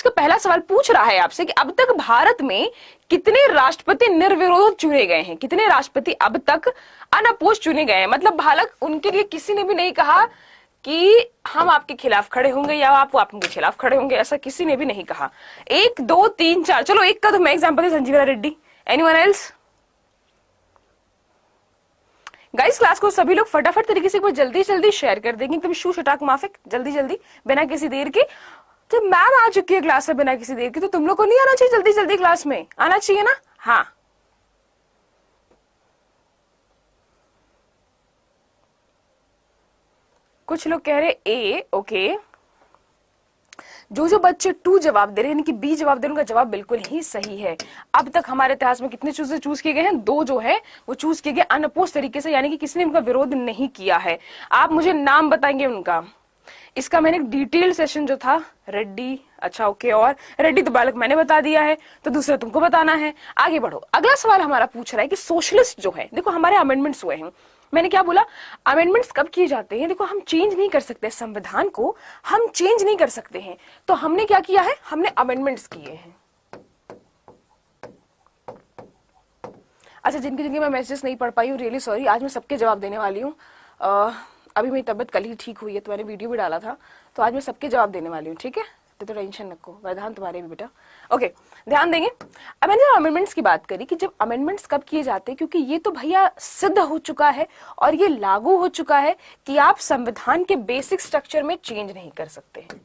उसका पहला सवाल पूछ रहा है आपसे कि अब तक भारत में कितने राष्ट्रपति निर्विरोध चुने गए हैं, कितने राष्ट्रपति अब तक अनअपोज चुने गए हैं। मतलब हालांकि उनके लिए किसी ने भी नहीं कहा कि हम आपके खिलाफ खड़े होंगे या आप आपके खिलाफ खड़े होंगे, ऐसा किसी ने भी नहीं कहा। 1 2 3 4, चलो एक का तो मैं एग्जांपल है Sanjeevani Reddy. Anyone else? Guys class को सभी लोग फटाफट तरीके से जल्दी जल्दी शेयर कर देंगे, एकदम शू शटाक माफिक, जल्दी जल्दी बिना किसी देर के। जब मैम आ चुकी है क्लास में बिना किसी देर के, तो तुम लोग को नहीं आना चाहिए जल्दी जल्दी क्लास में, आना चाहिए ना? हाँ, कुछ लोग कह रहे ए, ओके। जो बच्चे 2 जवाब दे रहे हैं, यानी कि बी जवाब दे रहे हैं, उनका जवाब बिल्कुल ही सही है। अब तक हमारे इतिहास में कितने चूज किए गए हैं? 2 जो है वो चूज किए गए अनअपोज तरीके से, यानी कि किसी ने उनका विरोध नहीं किया है। आप मुझे नाम बताएंगे उनका। इसका मैंने एक डिटेल सेशन जो था, रेड्डी, अच्छा ओके, और रेड्डी तो बालक मैंने बता दिया है, तो दूसरा तुमको बताना है। आगे बढ़ो। अगला सवाल हमारा पूछ रहा है कि सोशलिस्ट जो है, देखो हमारे अमेंडमेंट्स हुए हैं, मैंने क्या बोला, अमेंडमेंट्स कब किए जाते हैं? देखो हम चेंज नहीं कर सकते, संविधान को हम चेंज नहीं कर सकते हैं, तो हमने क्या किया है, हमने अमेंडमेंट्स किए हैं। अच्छा, जिनकी मैं मैसेजेस नहीं पढ़ पाई हूँ, रियली सॉरी। आज मैं सबके जवाब देने वाली हूँ। अभी मेरी तबियत कल ही ठीक हुई है, तो मैंने वीडियो भी डाला था, तो आज मैं सबके जवाब देने वाली हूँ, ठीक है? तो टेंशन रखो, वरदान तुम्हारे भी बेटा। ओके, ध्यान देंगे। अब मैंने अमेंडमेंट्स की बात करी कि जब अमेंडमेंट्स कब किए जाते हैं, क्योंकि ये तो भैया सिद्ध हो चुका है और ये लागू हो चुका है कि आप संविधान के बेसिक स्ट्रक्चर में चेंज नहीं कर सकते हैं।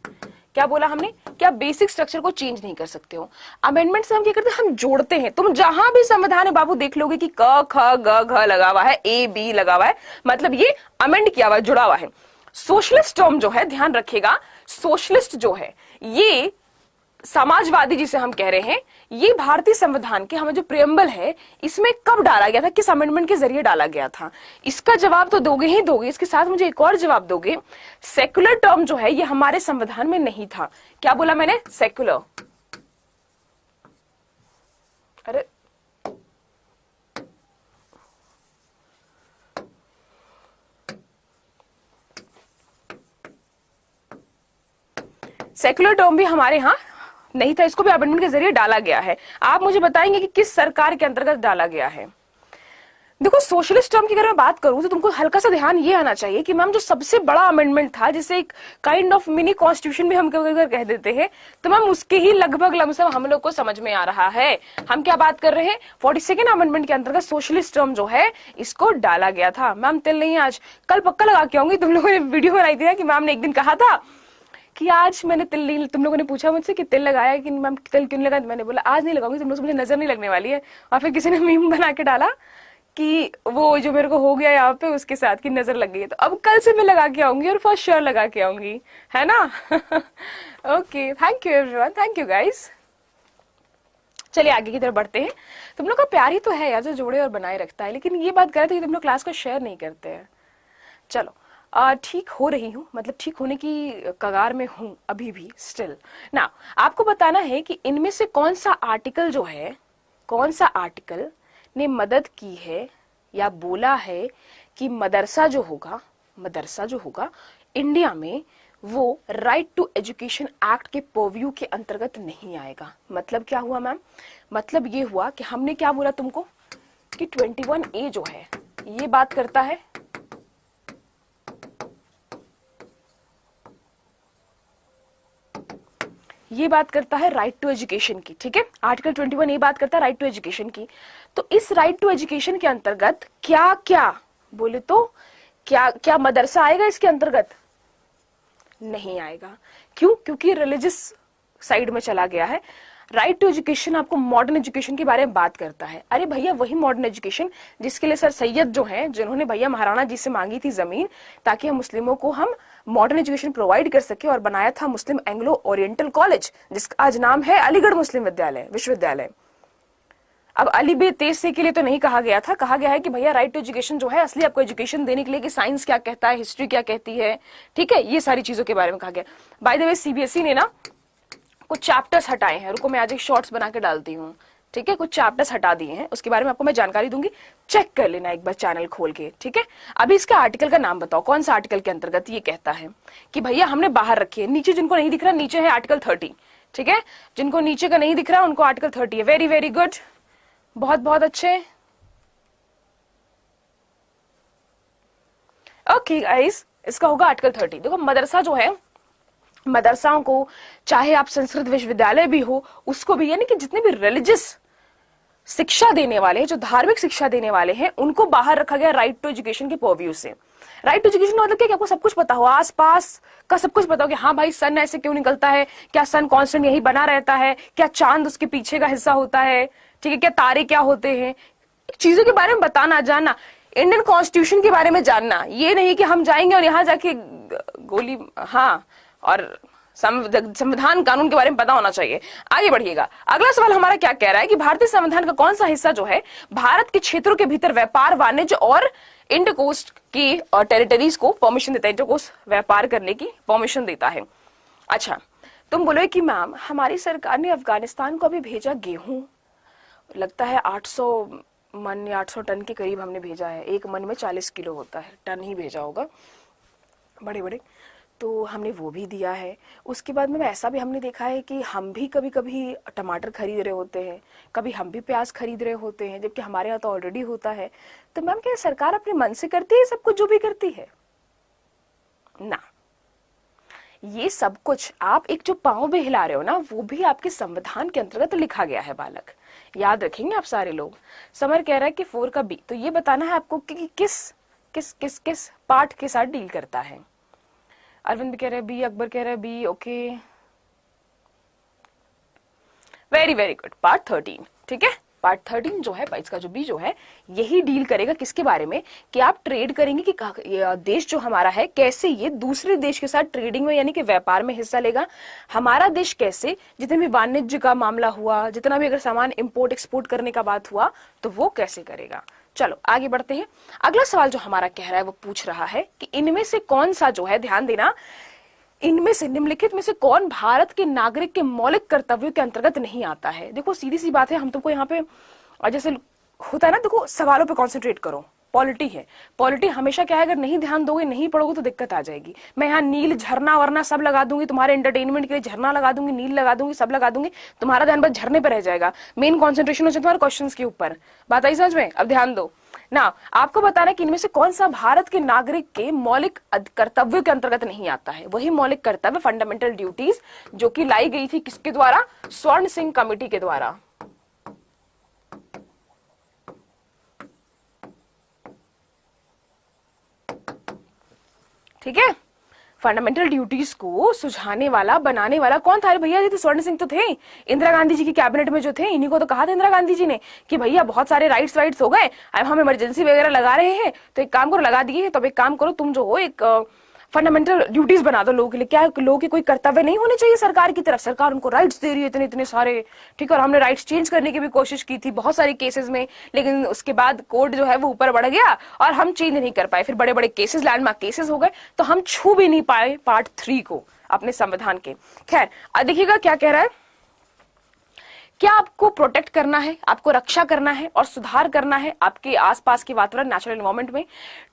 क्या बोला हमने? क्या बेसिक स्ट्रक्चर को चेंज नहीं कर सकते हो। अमेंडमेंट से हम क्या करते हैं, हम जोड़ते हैं। तुम जहां भी संविधान है बाबू देख लोगे कि क ख ग घ लगा हुआ है, ए बी लगा हुआ है, मतलब ये अमेंड किया हुआ है, जुड़ा हुआ है। सोशलिस्ट टर्म जो है, ध्यान रखिएगा, सोशलिस्ट जो है ये समाजवादी जिसे हम कह रहे हैं, ये भारतीय संविधान के हमें जो प्रियम्बल है इसमें कब डाला गया था, किस अमेंडमेंट के जरिए डाला गया था? इसका जवाब तो दोगे ही दोगे, इसके साथ मुझे एक और जवाब दोगे। सेक्युलर टर्म जो है ये हमारे संविधान में नहीं था। क्या बोला मैंने? सेक्युलर। अरे सेक्युलर टर्म भी हमारे यहां नहीं था, इसको भी अमेंडमेंट के जरिए डाला गया है। आप मुझे बताएंगे कि किस सरकार के अंतर्गत डाला गया है। देखो सोशलिस्ट टर्म की अगर मैं बात करूं तो तुमको हल्का सा ध्यान ये आना चाहिए कि मैम जो सबसे बड़ा अमेंडमेंट था, जिसे एक काइंड ऑफ मिनी कॉन्स्टिट्यूशन भी हम कह देते हैं, तो मैम उसके ही लगभग लमसम हम लोग को समझ में आ रहा है। हम क्या बात कर रहे हैं? 42nd अमेंडमेंट के अंतर्गत सोशलिस्ट टर्म जो है इसको डाला गया था। मैम तिल नहीं, आज कल पक्का लगा के आऊंगी। तुम लोगों ने वीडियो बनाई थी ना कि मैम ने एक दिन कहा था कि आज मैंने तिल नहीं, तुम लोगों ने पूछा मुझसे कि तिल लगाया कि मैम तिल क्यों लगाया, मैंने बोला आज नहीं लगाऊंगी, तुम लोग मुझे नजर नहीं लगने वाली है। और फिर किसी ने मीम बना के डाला कि वो जो मेरे को हो गया यहाँ पे उसके साथ की नजर लग गई है, तो अब कल से मैं लगा के आऊंगी और फर्स्ट श्योर लगा के आऊंगी, है ना? Okay, thank you everyone, thank you guys. चलिए आगे की तरफ बढ़ते हैं। तुम लोग का प्यार ही तो है यार जो जोड़े और बनाए रखता है, लेकिन ये बात कर रहे थे कि तुम लोग क्लास को शेयर नहीं करते हैं। चलो ठीक हो रही हूँ, मतलब ठीक होने की कगार में हूँ अभी भी स्टिल ना। आपको बताना है कि इनमें से कौन सा आर्टिकल जो है, कौन सा आर्टिकल ने मदद की है या बोला है कि मदरसा जो होगा इंडिया में वो राइट टू एजुकेशन एक्ट के पर्व्यू के अंतर्गत नहीं आएगा। मतलब क्या हुआ मैम? मतलब ये हुआ कि हमने क्या बोला तुमको कि 21A जो है ये बात करता है राइट टू एजुकेशन की, ठीक है? आर्टिकल 21A बात करता है राइट टू एजुकेशन की। तो इस राइट टू एजुकेशन के अंतर्गत क्या क्या बोले तो क्या क्या मदरसा आएगा इसके अंतर्गत? नहीं आएगा। क्यों? क्योंकि रिलीजियस साइड में चला गया है। राइट टू एजुकेशन आपको मॉडर्न एजुकेशन के बारे में बात करता है। अरे भैया वही मॉडर्न एजुकेशन जिसके लिए सर सैयद जो हैं, जिन्होंने भैया महाराणा जी से मांगी थी जमीन ताकि हम मुस्लिमों को हम मॉडर्न एजुकेशन प्रोवाइड कर सके, और बनाया था मुस्लिम एंग्लो ओरिएंटल कॉलेज जिसका आज नाम है अलीगढ़ मुस्लिम विश्वविद्यालय। अब अली बे तेज से के लिए तो नहीं कहा गया था, कहा गया है कि भैया राइट टू एजुकेशन जो है असली आपको एजुकेशन देने के लिए कि साइंस क्या कहता है, हिस्ट्री क्या कहती है, ठीक है, ये सारी चीजों के बारे में कहा गया। बाय द वे सीबीएसई ने ना कुछ चैप्टर्स हटाए हैं, रुको मैं आज एक शॉर्ट्स बना के डालती हूँ, ठीक है? कुछ चैप्टर्स हटा दिए हैं, उसके बारे में आपको मैं जानकारी दूंगी, चेक कर लेना एक बार चैनल खोल के, ठीक है? अभी इसका आर्टिकल का नाम बताओ, कौन सा आर्टिकल के अंतर्गत ये कहता है कि भैया हमने बाहर रखी है। नीचे जिनको नहीं दिख रहा, नीचे है आर्टिकल 30, ठीक है, जिनको नीचे का नहीं दिख रहा उनको आर्टिकल 30 है। वेरी वेरी गुड, बहुत बहुत अच्छे। ओके गाइस, इसका होगा आर्टिकल 30। देखो मदरसा जो है, मदरसाओं को चाहे आप संस्कृत विश्वविद्यालय भी हो, उसको भी, यानी कि जितने भी रिलीजियस शिक्षा देने वाले हैं, जो धार्मिक शिक्षा देने वाले हैं, उनको बाहर रखा गया राइट टू एजुकेशन के पर्व्यू से। राइट टू एजुकेशन मतलब क्या, कि आपको सब कुछ पता हो, आसपास का सब कुछ पता हो कि हाँ भाई सन ऐसे क्यों निकलता है, क्या सन कांस्टेंट यही बना रहता है, क्या चांद उसके पीछे का हिस्सा होता है, ठीक है, क्या तारे क्या होते हैं, चीजों के बारे में बताना, जानना, इंडियन कॉन्स्टिट्यूशन के बारे में जानना। ये नहीं कि हम जाएंगे और यहां जाके गोली, हाँ, और संविधान कानून के बारे में पता होना चाहिए। आगे बढ़िएगा, अगला सवाल हमारा क्या कह रहा है कि भारतीय संविधान का कौन सा हिस्सा जो है भारत के क्षेत्रों के भीतर व्यापार, वाणिज्य और इंटर कोस्ट की टेरिटरीज को परमिशन देता है, इंटर कोस्ट व्यापार करने की परमिशन देता है। अच्छा, तुम बोलो कि मैम हमारी सरकार ने अफगानिस्तान को अभी भेजा गेहूं, लगता है 800 मन या 800 टन के करीब हमने भेजा है, एक मन में 40 किलो होता है, टन ही भेजा होगा, बड़े बड़े, तो हमने वो भी दिया है। उसके बाद में ऐसा भी हमने देखा है कि हम भी कभी कभी टमाटर खरीद रहे होते हैं, कभी हम भी प्याज खरीद रहे होते हैं, जबकि हमारे यहाँ तो ऑलरेडी होता है। तो मैम क्या सरकार अपने मन से करती है सब कुछ जो भी करती है? ना, ये सब कुछ आप एक जो पांव भी हिला रहे हो ना, वो भी आपके संविधान के अंतर्गत लिखा गया है बालक, याद रखेंगे आप सारे लोग। समर कह रहा है कि 4 का बी, तो ये बताना है आपको कि किस किस किस किस पार्ट के साथ डील करता है। अरविंद भी कह रहे हैं बी, अकबर कह रहे हैं B, okay, very very good, part 13, ठीक है। पार्ट 13 जो है, इसका जो बी जो है, यही डील करेगा किसके बारे में, कि आप ट्रेड करेंगे कि देश जो हमारा है कैसे ये दूसरे देश के साथ ट्रेडिंग में यानी कि व्यापार में हिस्सा लेगा, हमारा देश कैसे जितने भी वाणिज्य का मामला हुआ, जितना भी अगर सामान इंपोर्ट एक्सपोर्ट करने का बात हुआ तो वो कैसे करेगा। चलो आगे बढ़ते हैं। अगला सवाल जो हमारा कह रहा है वो पूछ रहा है कि इनमें से कौन सा जो है, ध्यान देना, इनमें से निम्नलिखित में से कौन भारत के नागरिक के मौलिक कर्तव्यों के अंतर्गत नहीं आता है। देखो सीधी सी बात है, हम तुमको यहाँ पे जैसे होता है ना, देखो सवालों पे कंसंट्रेट करो, पॉलिटी है, पॉलिटी हमेशा क्या है, अगर नहीं ध्यान दोगे, नहीं पढ़ोगे तो दिक्कत आ जाएगी। मैं यहाँ नील, झरना वरना सब लगा दूंगी तुम्हारे एंटरटेनमेंट के लिए, झरना लगा दूंगी, नील लगा दूंगी, सब लगा दूंगी, तुम्हारा ध्यान बस झरने पर रह जाएगा, मेन कॉन्सेंट्रेशन हो जाए तुम्हारे क्वेश्चन के ऊपर। बात आई समझ में? अब ध्यान दो ना, आपको बताना कि इनमें से कौन सा भारत के नागरिक के मौलिक कर्तव्यों के अंतर्गत नहीं आता है। वही मौलिक कर्तव्य, फंडामेंटल ड्यूटीज, जो कि लाई गई थी किसके द्वारा, स्वर्ण सिंह कमेटी के द्वारा। ठीक है, फंडामेंटल ड्यूटीज को सुझाने वाला, बनाने वाला कौन था? भैया जी तो स्वर्ण सिंह तो थे, इंदिरा गांधी जी की कैबिनेट में जो थे, इन्हीं को तो कहा था इंदिरा गांधी जी ने कि भैया बहुत सारे राइट्स हो गए, अब हम इमरजेंसी वगैरह लगा रहे हैं, तो एक काम करो, लगा दिए, तो अब एक काम करो, तुम जो हो एक फंडामेंटल ड्यूटीज बना दो लोगों के लिए। क्या लोगों के कोई कर्तव्य नहीं होने चाहिए सरकार की तरफ? सरकार उनको राइट्स दे रही है इतने इतने सारे, ठीक है, और हमने राइट्स चेंज करने की भी कोशिश की थी बहुत सारे केसेस में, लेकिन उसके बाद कोर्ट जो है वो ऊपर बढ़ गया और हम चेंज नहीं कर पाए, फिर बड़े बड़े केसेस, लैंडमार्क केसेस हो गए, तो हम छू भी नहीं पाए पार्ट 3 को अपने संविधान के। खैर देखिएगा क्या कह रहा है, क्या आपको प्रोटेक्ट करना है, आपको रक्षा करना है और सुधार करना है आपके आसपास के वातावरण, नेचुरल एनवायरनमेंट में,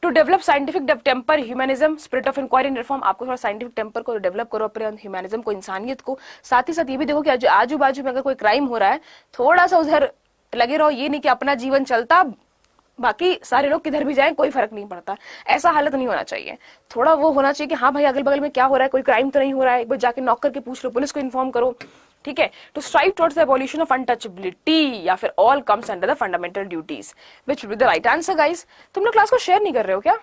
to develop scientific temper, humanism, spirit of inquiry and reform. आपको थोड़ा साइंटिफिक टेम्पर को डेवलप करो, अपने ह्यूमनिज्म को, इंसानियत को। साथ ही साथ ये भी देखो कि आजू बाजू में अगर कोई क्राइम हो रहा है, थोड़ा सा उधर लगे रहो, ये नहीं कि अपना जीवन चलता बाकी सारे लोग किधर भी जाएं कोई फर्क नहीं पड़ता, ऐसा हालत नहीं होना चाहिए। थोड़ा वो होना चाहिए कि हाँ भाई अगल बगल में क्या हो रहा है, कोई क्राइम तो नहीं हो रहा है, एक बार जाके नॉक करके पूछ लो, पुलिस को इन्फॉर्म करो, ठीक है। To strive towards the abolition of untouchability या फिर all comes under the fundamental duties, which will be the right answer. Guys तुम लोग क्लास को शेयर नहीं कर रहे हो क्या?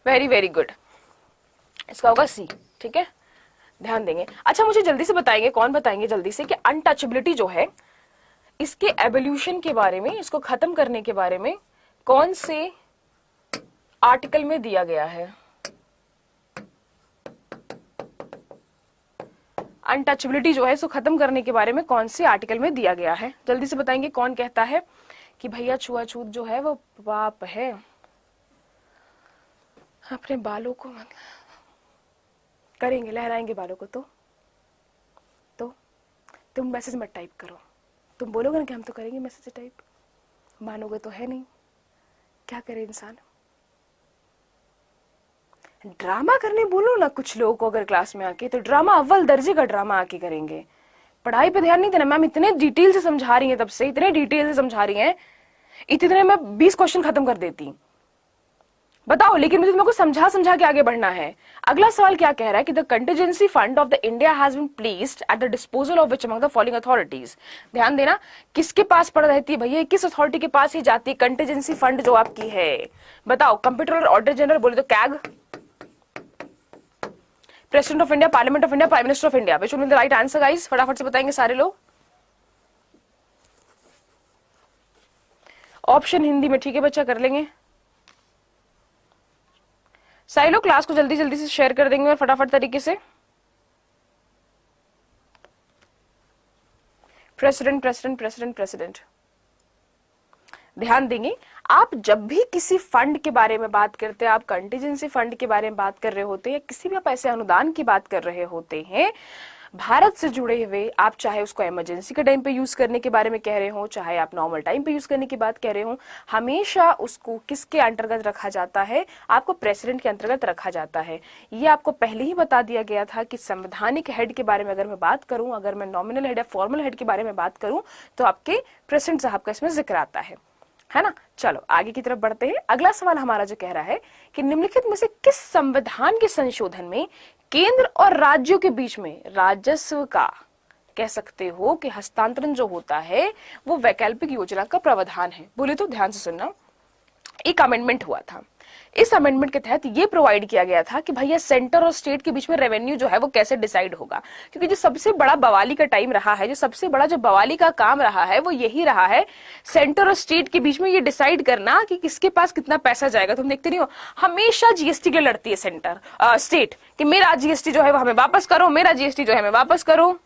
वेरी वेरी गुड, इसका होगा सी, ठीक है, ध्यान देंगे। अच्छा मुझे जल्दी से बताएंगे, कौन बताएंगे जल्दी से कि अनटचेबिलिटी जो है, इसके एवोल्यूशन के बारे में, इसको खत्म करने के बारे में कौन से आर्टिकल में दिया गया है? अनटचेबिलिटी जो है इसको खत्म करने के बारे में कौन से आर्टिकल में दिया गया है? जल्दी से बताएंगे कौन कहता है कि भैया छुआछूत जो है वो पाप है। अपने बालों को मतलब करेंगे, लहराएंगे बालों को, तो तुम मैसेज मत टाइप करो, तुम बोलोगे ना कि हम तो करेंगे मैसेज टाइप, मानोगे तो है नहीं, क्या करे इंसान। ड्रामा करने बोलो ना कुछ लोगों को अगर क्लास में आके, तो ड्रामा अव्वल दर्जे का ड्रामा आके करेंगे। पढ़ाई पे ध्यान नहीं देना। मैम इतने डिटेल से समझा रही हैं, तब से इतने डिटेल से समझा रही हैं, इतने में 20 क्वेश्चन खत्म कर देती। बताओ, लेकिन मुझे तुमको समझा समझा के आगे बढ़ना है। अगला सवाल क्या कह रहा है कि the contingency fund of the India has been placed at the disposal of which among the following authorities. ध्यान देना, किसके पास पड़ रहती है भैया, किस अथॉरिटी के पास ही जाती है कंटीजेंसी फंड जो आपकी है। बताओ, कंप्यूटर ऑडिटर जनरल बोले तो CAG, president of India, parliament of India, prime minister of India. Which will be the right answer guys? फटाफट से बताएंगे सारे लोग। ऑप्शन हिंदी में, ठीक है बच्चा, कर लेंगे सारे लोग। क्लास को जल्दी जल्दी से शेयर कर देंगे और फटाफट तरीके से। President president president president. ध्यान देंगे, आप जब भी किसी फंड के बारे में बात करते हैं, आप कंटीजेंसी फंड के बारे में बात कर रहे होते हैं, या किसी भी आप ऐसे अनुदान की बात कर रहे होते हैं भारत से जुड़े हुए, आप चाहे उसको इमरजेंसी के टाइम पे यूज करने के बारे में कह रहे हो, चाहे आप नॉर्मल टाइम पे यूज करने की बात कह रहे हो, हमेशा उसको किसके अंतर्गत रखा जाता है? आपको प्रेसिडेंट के अंतर्गत रखा जाता है। ये आपको पहले ही बता दिया गया था कि संवैधानिक हेड के बारे में अगर मैं बात करूं, अगर मैं नॉमिनल हेड या फॉर्मल हेड के बारे में बात करूं, तो आपके प्रेसिडेंट साहब का इसमें जिक्र आता है ना। चलो आगे की तरफ बढ़ते हैं। अगला सवाल हमारा जो कह रहा है कि निम्नलिखित में से किस संविधान के संशोधन में केंद्र और राज्यों के बीच में राजस्व का, कह सकते हो कि हस्तांतरण जो होता है, वो वैकल्पिक योजना का प्रावधान है? बोले तो ध्यान से सुनना। एक अमेंडमेंट हुआ था, इस अमेंडमेंट के तहत ये प्रोवाइड किया गया था कि भैया सेंटर और स्टेट के बीच में रेवेन्यू जो है वो कैसे डिसाइड होगा। क्योंकि जो सबसे बड़ा बवाली का टाइम रहा है, जो सबसे बड़ा जो बवाली का काम रहा है, वो यही रहा है, सेंटर और स्टेट के बीच में ये डिसाइड करना कि किसके पास कितना पैसा जाएगा। तुम देखते नहीं हो, हमेशा जीएसटी के लिए लड़ती है सेंटर स्टेट कि मेरा जीएसटी जो है वो हमें वापस करो, मेरा जीएसटी जो है हमें वापस करो।